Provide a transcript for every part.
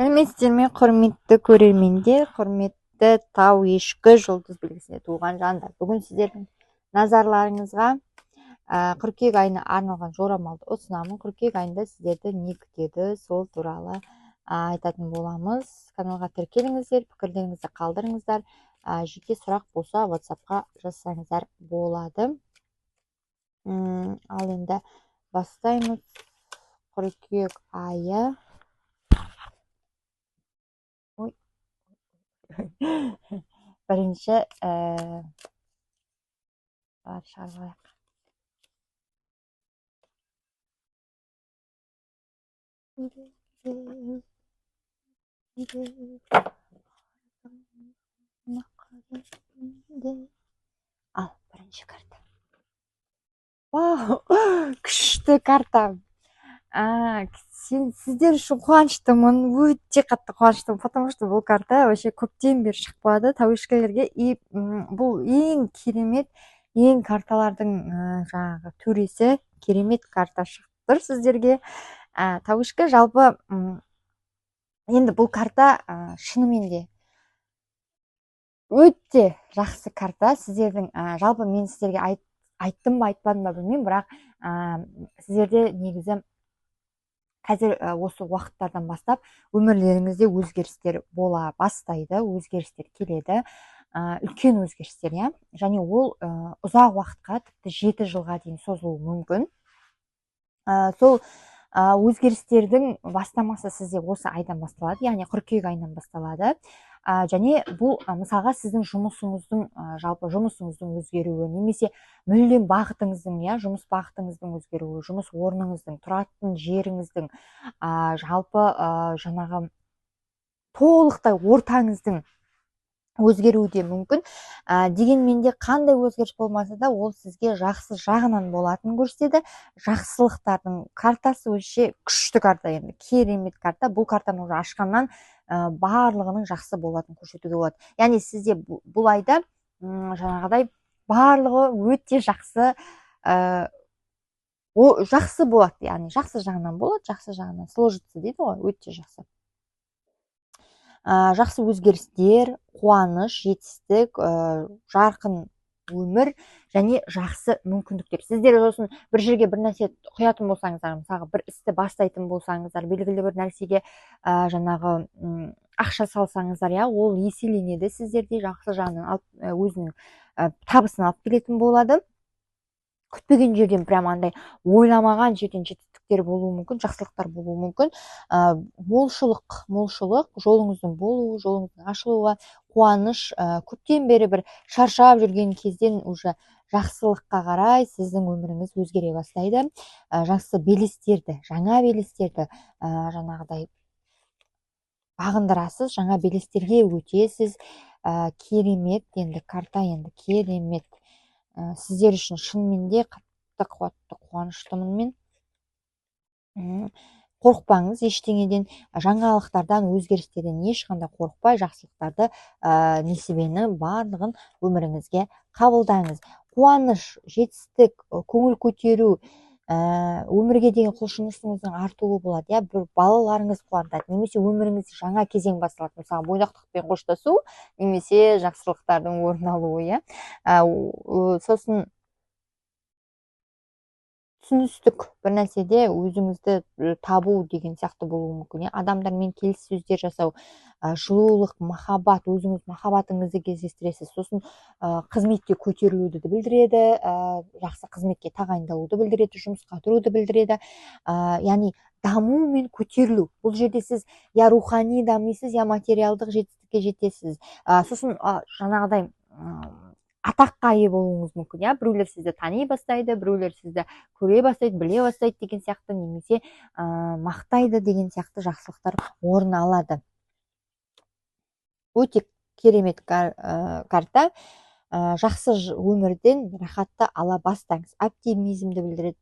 Сәлеметсіздер ме, құрметті көрермендер, құрметті тау ешкі жұлдыз белгісінде туған жандар. Бүгін сіздердің назарларыңызға қыркүйек айына арналған жорамалды ұсынамын. Қыркүйек айында сіздерді не күтеді, сол туралы айтатын боламыз. Каналға тіркеліңіздер, пікірлеріңізді қалдырыңыздар. Жеке сұрақ болса WhatsApp-қа жазсаңыздар болады. Ал енді бастаймыз. Қыркүйек айы. Бірінші шарғайық. Ал, бірінші карта. Вау, күшті карта. Сіздер үшін қуаныштымын, өте қатты қуаныштымын, потому что бұл карта вообще көптен бері шықпады тәуешкілерге. И бұл ең керемет, ең карталардың жаңағы төресі, керемет карта шықты сіздерге. Тәуешкі жалпы енді бұл карта шынымен де өте жақсы карта. Сіздердің жалпы мен сіздерге айттым ба айтпадым ба білмеймін, бірақ сіздерде негізі қазір осы уақыттардан бастап өмірлеріңізде өзгерістер бола бастайды, өзгерістер келеді, үлкен өзгерістер, иә, және ол ұзақ уақытқа, тіпті 7 жылға дейін созылуы мүмкін. Сол өзгерістердің бастамасы сізде осы айдан басталады, яғни қыркүйек айынан басталады. Және бұл мысалға сіздің жұмысыңыздың, жалпы жұмысыңыздың өзгеруі, немесе мүлдем бағытыңыздың, жұмыс бағытыңыздың өзгеруі, жұмыс орныңыздың, тұратын жеріңіздің, жалпы жаңағы толықтай ортаңыздың өзгеруі де мүмкін. Дегенмен де қандай өзгеріс болмаса да, ол сізге жақсы жағынан болатынын көрсетеді. Жақсылықтардың картасы өше күшті карта, енді керемет карта. Бұл картаны уже ашқаннан барлығының жақсы болатынын көрсетуге болады. Яғни сізде бұл айда жаңағыдай барлығы өте жақсы, жақсы болады, яғни жақсы жағынан болады, жақсы жағынан сложится дейді ғой, өте жақсы. Жақсы өзгерістер, қуаныш, жетістік, жарқын өмір және жақсы мүмкіндіктер. Сіздер сосын бір жерге бір нәрсе құятын болсаңыздар, мысалы бір істі бастайтын болсаңыздар, белгілі бір нәрсеге жаңағы ақша салсаңыздар, ол еселенеді, сіздерде жақсы жағынан өзінің табысын алып келетін болады. Күтпеген жерден прям андай ойламаған жерден жетістіктер болуы мүмкін, жақсылықтар болуы мүмкін. Молшылық, жолыңыздың болуы, жолыңыздың ашылуы, қуаныш, көптен бері бір шаршап жүрген кезден уже жақсылыққа қарай сіздің өміріңіз өзгере бастайды. Жақсы белестерді, жаңа белестерді жаңағыдай бағындырасыз, жаңа белестерге өтесіз. Керемет, енді карта енді керемет. Сіздер үшін шынымен де қатты қуатты қуаныштымын мен. Қорықпаңыз ештеңеден, жаңалықтардан, өзгерістерден ешқандай қорықпай, жақсылықтарды, несібені барлығын өміріңізге қабылдаңыз. Қуаныш, жетістік, көңіл көтеру, өмірге деген құлшынысыңыздың артуы болады, бір балаларыңыз қуантады, немесе өміріңізде жаңа кезең басталады, мысалы бойдақтықпен қоштасу, немесе жақсылықтардың орын алуы, сосын түсіністік, бір нәрседе өзіңізді табу деген сияқты болуы мүмкін. Адамдармен келіссөздер жасау, жылулық, махаббат, өзіңіз махаббатыңызды кездестіресіз. Сосын қызметке көтерілуді білдіреді, жақсы қызметке тағайындалуды білдіреді, жұмысқа тұруды білдіреді. Яғни даму мен көтерілу. Бұл жерде сіз я рухани дамисыз, я материалдық жетістікке жетесіз. Сосын жаңағыдай атаққа ие болуыңыз мүмкін, біреулер сізді тани бастайды, біреулер сізді көре бастайды, біле бастайды деген сияқты, немесе мақтайды деген сияқты жақсылықтар орын алады. Өте керемет карта. Жақсы өмірден рахатты ала бастаңыз. Оптимизмді білдіреді,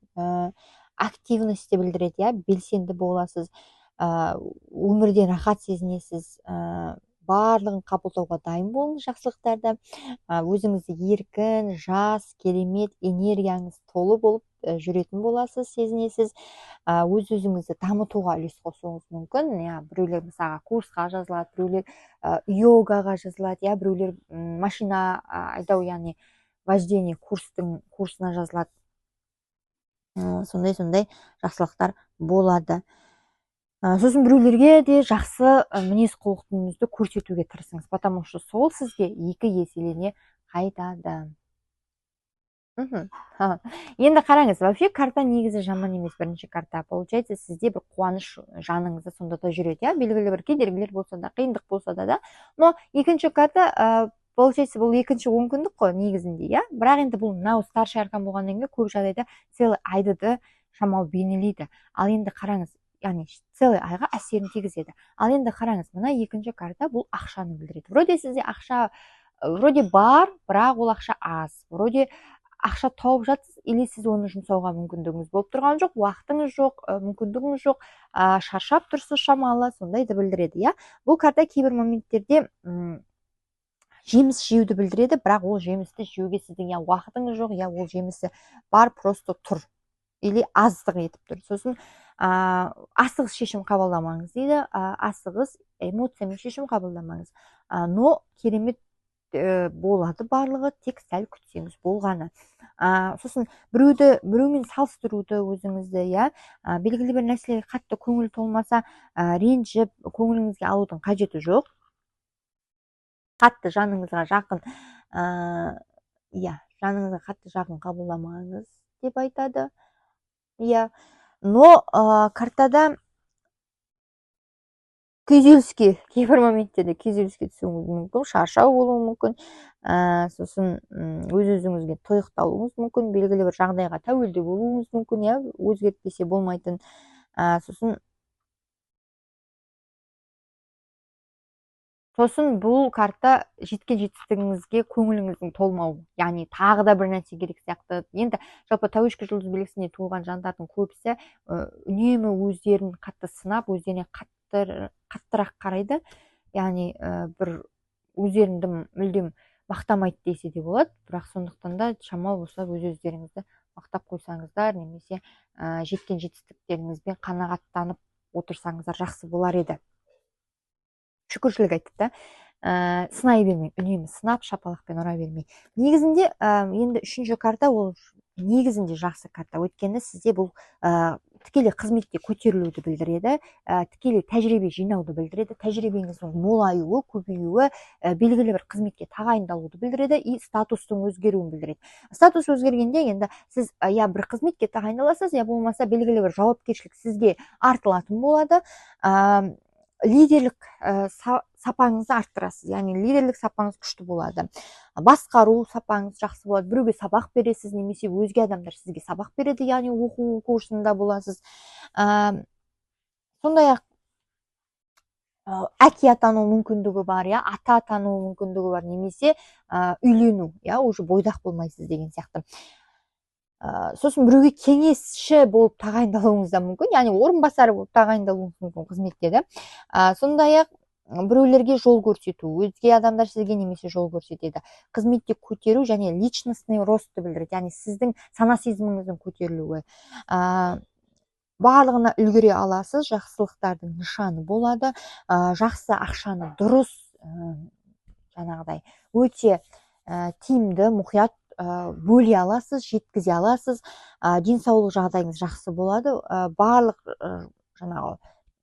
активностьті білдіреді, белсенді боласыз, өмірден рахат сезінесіз, барлығын қабылдауға дайын болыңыз жақсылықтарды. Өзіңізді еркін, жас, керемет, энергияңыз толы болып жүретін боласыз, сезінесіз. Өз өзіңізді дамытуға үлес қосуыңыз мүмкін. Біреулер мысалға курсқа жазылады, біреулер йогаға жазылады, біреулер машина айдау, яғни вождение курсына жазылады. Сондай жақсылықтар болады. Сосын біреулерге де жақсы мінез құлқыңызды көрсетуге тырысыңыз, потому что сол сізге 2 еселене қайтады. Енді қараңыз, вообще карта негізі жаман емес, бірінші карта. Получается, сізде бір қуаныш жаныңызда сонда да жүреді, белгілі бір кедергілер болса да, қиындық болса да. Но екінші карта, получается, бұл екінші онкүндік қой негізінде, бірақ енді бұл мынау старший аркан болғаннан кейін көп жағдайда целый айды шамалы бейнелейді. Ал енді қараңыз, яғни целый айға әсерін тигізеді. Ал енді қараңыз, мына екінші карта бұл ақшаны білдіреді. Вроде сізде ақша вроде бар, бірақ ол ақша аз. Вроде ақша тауып жатсыз, или сіз оны жұмсауға мүмкіндігіңіз болып тұрған жоқ, уақытыңыз жоқ, мүмкіндігіңіз жоқ, шаршап тұрсыз шамалы, сондайды білдіреді. Бұл карта кейбір моменттерде жеміс жеуді білдіреді, бірақ ол жемісті жеуге сіздің уақытыңыз жоқ, ол жемісі бар, просто тұр, или аздық етіп тұр. Сосын асығыс шешім қабылдамаңыз дейді, асығыс эмоциямен шешім қабылдамаңыз. Но керемет болады барлығы, тек сәл күтсеңіз болғаны. Сосын біреумен салыстыруды өзіңізді, белгілі бір нәрселерге қатты көңіл толмаса, ренжіп, көңіліңізге алудың қажеті жоқ. Қатты жаныңызға жақын, жаныңызға қатты жақын қабылдамаңыз деп айтады. Но картада күйзеліске, кейбір моменттерде күйзеліске түсуіңіз мүмкін, шаршау болуы мүмкін, сосын өз-өзіңізге тұйықталуыңыз мүмкін, белгілі бір жағдайға тәуелді болуыңыз мүмкін, өзгертпесе болмайтын. Сосын бұл карта жеткен жетістігіңізге көңіліңіздің толмауы, яғни тағы да бір нәрсе керек сияқты. Енді жалпы тәуешкі жұлдыз белгісіне туылған жандардың көбісі үнемі өздерін қатты сынап, өздеріне қаттырақ қарайды, яғни бір өздеріңді мүлдем мақтамайды десе де болады, бірақ сондықтан да шамалы болса өз-өздеріңізді мақтап қойсаңыздар, немесе жеткен жетістіктеріңізбен қанағаттанып отырсаңыздар жақсы болар еді. Шүкіршілік айтты да, сынай бермей, үнемі сынап, шапалақпен ұра бермей. Негізінде, енді үшінші карта ол негізінде жақсы карта. Өйткені сізде бұл тікелей қызметте көтерілуді білдіреді, тікелей тәжірибе жинауды білдіреді, тәжірибеңіздің молаюы, көбеюі, белгілі бір қызметке тағайындалуды білдіреді, и статустың өзгеруін білдіреді. Статус өзгергенде енді сіз бір қызметке тағайындаласыз, болмаса белгілі бір жауапкершілік сізге артылатын болады. Лидерлік сапаңызды арттырасыз, яғни лидерлік сапаңыз күшті болады. Басқару сапаңыз жақсы болады. Біреуге сабақ бересіз, немесе өзге адамдар сізге сабақ береді, яғни оқу курсында боласыз. Сондай-ақ әке атану мүмкіндігі бар, ата атану мүмкіндігі бар, немесе үйлену, уже бойдақ болмайсыз деген сияқты. Сосын біреуге кеңесші болып тағайындалуыңыз да мүмкін, яғни орынбасары болып тағайындалуыңыз мүмкін қызметте. Сондай-ақ біреулерге жол көрсету, өзге адамдар сізге немесе жол көрсетеді. Қызметте көтеру және личностный ростты білдіреді, яғни сіздің сана сезіміңіздің көтерілуі. Барлығына үлгере аласыз, жақсылықтардың нышаны болады, жақсы ақшаны дұрыс, жаңағыдай өте тиімді, мұқият бөле аласыз, жеткізе аласыз, денсаулық жағдайыңыз жақсы болады. Барлық жаңағы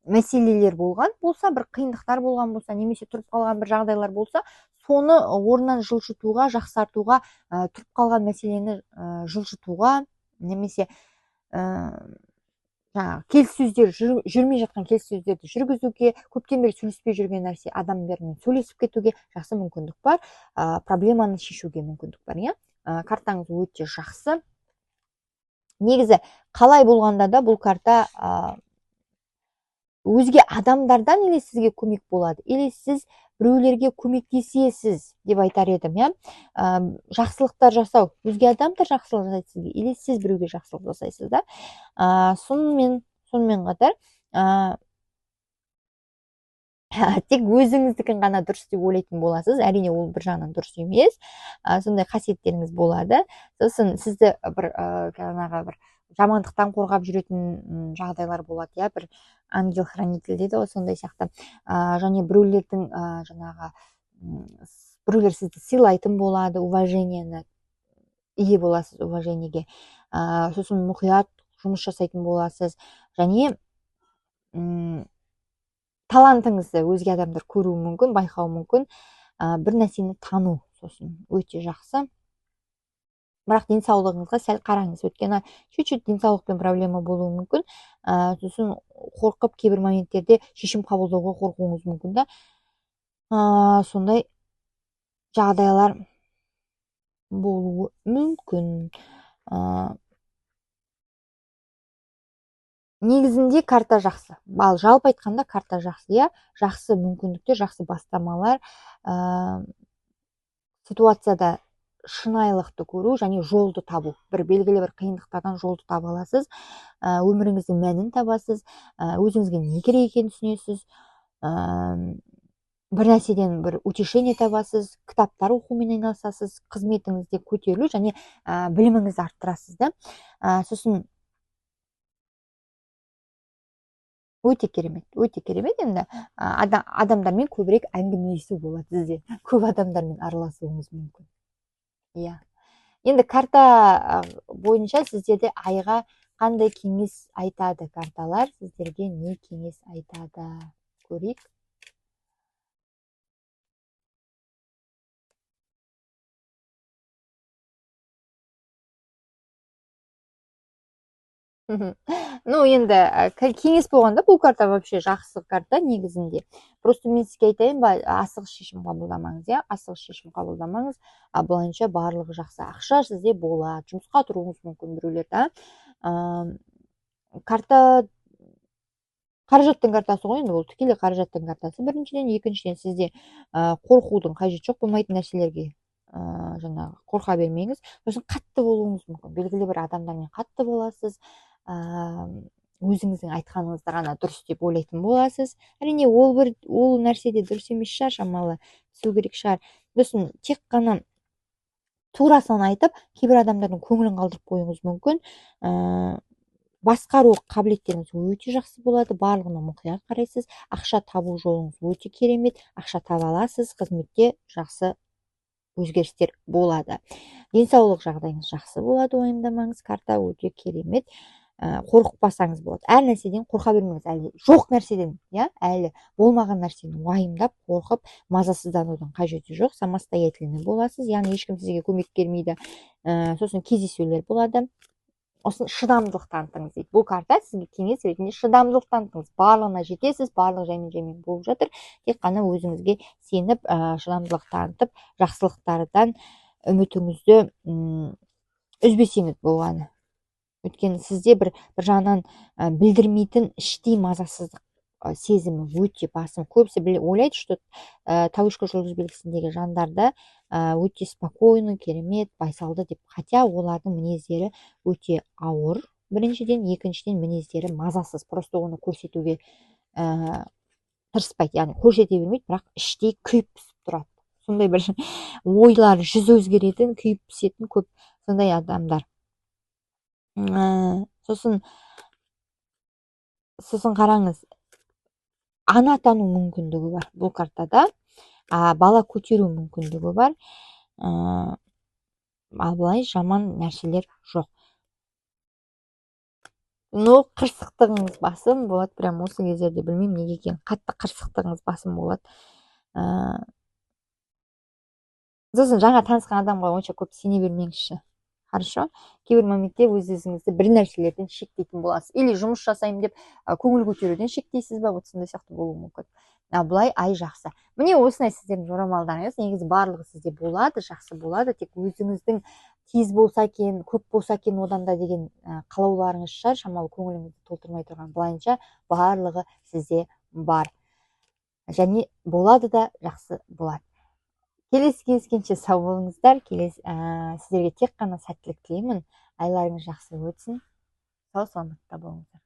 мәселелер болған болса, бір қиындықтар болған болса, немесе тұрып қалған бір жағдайлар болса, соны орнынан жылжытуға, жақсартуға, тұрып қалған мәселені жылжытуға, немесе келіссөздер, жүрмей жатқан келіссөздерді жүргізуге, көптен бері сөйлеспей жүрген нәрсе адамдармен сөйлесіп кетуге жақсы мүмкіндік бар, проблеманы шешуге мүмкіндік бар. Картаңыз өте жақсы. Негізі қалай болғанда да бұл карта өзге адамдардан или сізге көмек болады, или сіз біреулерге көмектесесіз деп айтар едім. Жақсылықтар жасау, өзге адамдар жақсылық жасайды сізге, или сіз біреуге жақсылық жасайсыз да. Сонымен қатар тек өзіңіздікін ғана дұрыс деп ойлайтын боласыз. Әрине ол бір жағынан дұрыс емес. Сондай қасиеттеріңіз болады. Сосын сізді бір жаңағы бір жамандықтан қорғап жүретін жағдайлар болады, иә, бір ангел хранитель дейді ғой, сондай сияқты. Және біреулердің жаңағы біреулер сізді сыйлайтын болады, уважениені ие боласыз, уважениеге. Сосын мұқият жұмыс жасайтын боласыз. Және талантыңызды өзге адамдар көруі мүмкін, байқауы мүмкін. Бір нәрсені тану сосын өте жақсы. Бірақ денсаулығыңызға сәл қараңыз, өйткені чуть-чуть денсаулықпен проблема болуы мүмкін. Сосын қорқып кейбір моменттерде шешім қабылдауға қорқуыңыз мүмкін да. Сондай жағдайлар болуы мүмкін. Негізінде карта жақсы. Жалпы айтқанда карта жақсы, иә. Жақсы мүмкіндіктер, жақсы бастамалар, ситуацияда шынайылықты көру және жолды табу. Бір белгілі бір қиындықтардан жолды таба аласыз. Өміріңіздің мәнін табасыз. Өзіңізге не керек екенін түсінесіз. Бір нәрседен бір утешение табасыз. Кітаптар оқумен айналысасыз. Қызметіңізде көтерілу және біліміңізді арттырасыз да. Сосын өте керемет енді адамдармен көбірек әңгімелесу болады сізде. Көп адамдармен араласуыңыз мүмкін. Иә. Енді карта бойынша сіздерде айға қандай кеңес айтады карталар? Сіздерге не кеңес айтады? Көрейік. Енді кеңес болғанда бұл карта вообще жақсы карта негізінде. Просто мен сізге айтайын ба, асығыс шешім қабылдамаңыз, иә, асығыс шешім қабылдамаңыз. Былайынша барлығы жақсы. Ақша сізде болады, жұмысқа тұруыңыз мүмкін біреулер, да. Карта қаражаттың картасы ғой, енді ол тікелей қаражаттың картасы. Біріншіден, екіншіден сізде қорқудың қажеті жоқ, болмайтын нәрселерге жаңағы қорқа бермеңіз. Сосын қатты болуыңыз мүмкін. Белгілі бір адамдармен қатты боласыз. Өзіңіздің айтқаныңызды ғана дұрыс деп ойлайтын боласыз. Әрине ол нәрсе де дұрыс емес шығар, шамалы түсу керек шығар. Сосын тек қана турасын айтып, кейбір адамдардың көңілін қалдырып қоюыңыз мүмкін. Басқару қабілеттеріңіз өте жақсы болады, барлығына мұқият қарайсыз. Ақша табу жолыңыз өте керемет, ақша таба аласыз, қызметте жақсы өзгерістер болады. Денсаулық жағдайыңыз жақсы болады, уайымдамаңыз, карта өте керемет. Қорықпасаңыз болады. Әр нәрседен қорқа бермеңіз, әлі жоқ нәрседен, иә, әлі болмаған нәрсені уайымдап, қорқып, мазасызданудың қажеті жоқ. Самостоятельный боласыз, яғни ешкім сізге көмек бермейді. Сосын кездесулер болады. Осыны шыдамдылық танытыңыз дейді. Бұл карта сізге кеңес ретінде шыдамдылық танытыңыз. Барлығына жетесіз, барлығы жаймен болып жатыр. Тек қана өзіңізге сеніп, шыдамдылық танытып, жақсылықтардан үмітіңізді үзбесеңіз болғаны. Өйткені сізде бір жағынан білдірмейтін іштей мазасыздық сезімі өте басым. Көбісі ойлайды, что таушка жұлдыз белгісіндегі жандарда өте спокойный, керемет, байсалды деп. Хотя олардың мінездері өте ауыр. Біріншіден, екіншіден мінездері мазасыз. Просто оны көрсетуге тырыспайды, яғни көрсете бермейді, бірақ іштей күйіп пісіп тұрады. Сондай бір ойлар жүз өзгеретін, күйіп пісетін көп сондай адамдар. Сосын қараңыз, ана тану мүмкіндігі бар бұл картада, бала көтеру мүмкіндігі бар, ал былай жаман нәрселер жоқ. Қырсықтығыңыз басым болады, прям осы кездерде, білмеймін неге екенін, қатты қырсықтығыңыз басым болады. Сосын жаңа танысқан адамға онша көп сене бермеңізші. Хорошо? Кейбір моментте өз-өзіңізді бір нәрселерден шектейтін боласыз. Или жұмыс жасаймын деп көңіл көтеруден шектейсіз ба? Вот сондай сияқты болуы мүмкін. Былай ай жақсы. Міне осындай сіздердің жорамалдарыңыз. Негізі барлығы сізде болады, жақсы болады. Тек өзіңіздің тез болса екен, көп болса екен одан да деген қалауларыңыз шығар, шамалы көңіліңізді толтырмай тұрған. Былайынша барлығы сізде бар. Және болады да жақсы болады. Келесі кездескенше сау болыңыздар. Сіздерге тек қана сәттілік тілеймін. Айларыңыз жақсы өтсін. Сау саламатта болыңыздар.